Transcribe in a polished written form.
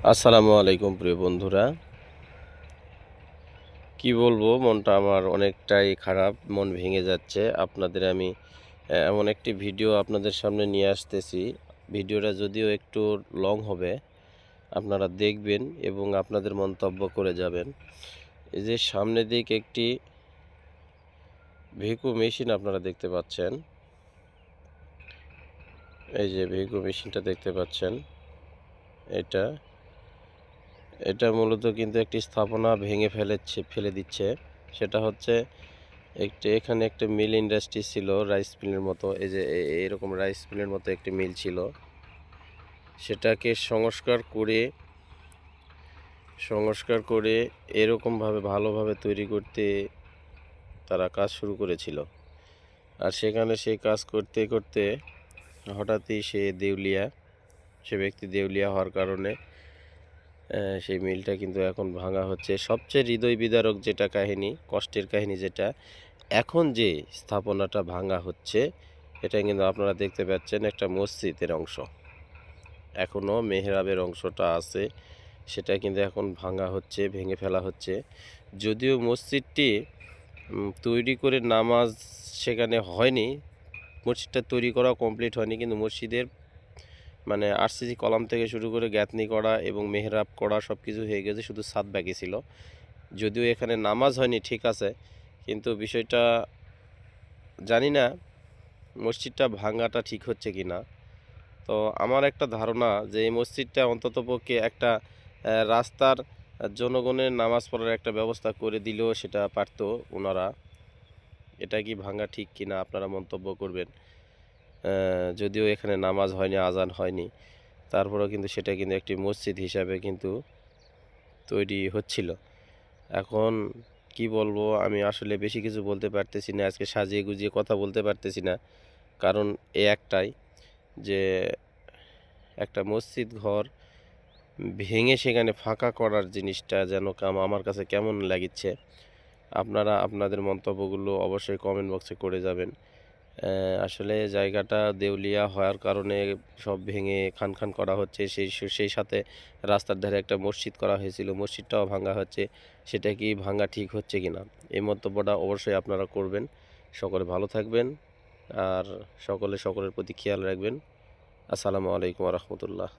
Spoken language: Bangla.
আসসালামু আলাইকুম প্রিয় বন্ধুরা। কি বলবো, মনটা আমার অনেকটাই খারাপ, মন ভেঙে যাচ্ছে। আপনাদের আমি এমন একটি ভিডিও আপনাদের সামনে নিয়ে আসতেছি। ভিডিওটা যদিও একটু লং হবে, আপনারা দেখবেন এবং আপনাদের মন্তব্য করে যাবেন। এই যে সামনের দিক একটি ভেকু মেশিন আপনারা দেখতে পাচ্ছেন। এই যে ভেকু মেশিনটা দেখতে পাচ্ছেন, এটা এটা মূলত কিন্তু একটি স্থাপনা ভেঙে ফেলে দিচ্ছে। সেটা হচ্ছে এখানে একটা মিল ইন্ডাস্ট্রি ছিল, রাইস মিলের মতো। এই যে এরকম রাইস মিলের মতো একটি মিল ছিল, সেটাকে সংস্কার করে এরকমভাবে ভালোভাবে তৈরি করতে তারা কাজ শুরু করেছিল। আর সেখানে সেই কাজ করতে করতে হঠাৎই সে ব্যক্তি দেউলিয়া হওয়ার কারণে সেই মিলটা কিন্তু এখন ভাঙা হচ্ছে। সবচেয়ে হৃদয় বিদারক যেটা কাহিনী, কষ্টের কাহিনী যেটা, এখন যে স্থাপনাটা ভাঙা হচ্ছে, এটা কিন্তু আপনারা দেখতে পাচ্ছেন একটা মসজিদের অংশ। এখনও মেহরাবের অংশটা আছে, সেটা কিন্তু এখন ভাঙা হচ্ছে, ভেঙে ফেলা হচ্ছে। যদিও মসজিদটি তৈরি করে নামাজ সেখানে হয়নি, মসজিদটা তৈরি করা কমপ্লিট হয়নি, কিন্তু মসজিদের মানে আরসিসি কলাম থেকে শুরু করে গাঁথনি করা এবং মেহরাব করা সব কিছু হয়ে গেছে, শুধু ছাদ বাকি ছিল। যদিও এখানে নামাজ হয়নি, ঠিক আছে, কিন্তু বিষয়টা জানি না মসজিদটা ভাঙাটা ঠিক হচ্ছে কি না। তো আমার একটা ধারণা যে এই মসজিদটা অন্ততপক্ষে একটা রাস্তার জনগণের নামাজ পড়ার একটা ব্যবস্থা করে দিলেও সেটা পারতো ওনারা। এটা কি ভাঙা ঠিক কি না আপনারা মন্তব্য করবেন। যদিও এখানে নামাজ হয়নি, আজান হয়নি, তারপরেও কিন্তু সেটা কিন্তু একটি মসজিদ হিসাবে কিন্তু তৈরি হচ্ছিল। এখন কি বলবো, আমি আসলে বেশি কিছু বলতে পারতেছি না, আজকে সাজিয়ে গুজিয়ে কথা বলতে পারতেছি না। কারণ একটাই যে একটা মসজিদ ঘর ভেঙে সেখানে ফাঁকা করার জিনিসটা যেন আমার কাছে কেমন লাগিচ্ছে। আপনারা আপনাদের মন্তব্যগুলো অবশ্যই কমেন্ট বক্সে করে যাবেন। আসলে জায়গাটা দেউলিয়া হওয়ার কারণে সব ভেঙে খান খান করা হচ্ছে। সেই সাথে রাস্তার ধারে একটা মসজিদ করা হয়েছিল, মসজিদটাও ভাঙা হচ্ছে। সেটা কি ভাঙা ঠিক হচ্ছে কিনা, এই মন্তব্যটা অবশ্যই আপনারা করবেন। সকলে ভালো থাকবেন, আর সকলের প্রতি খেয়াল রাখবেন। আসসালামু আলাইকুম রহমতুল্লাহ।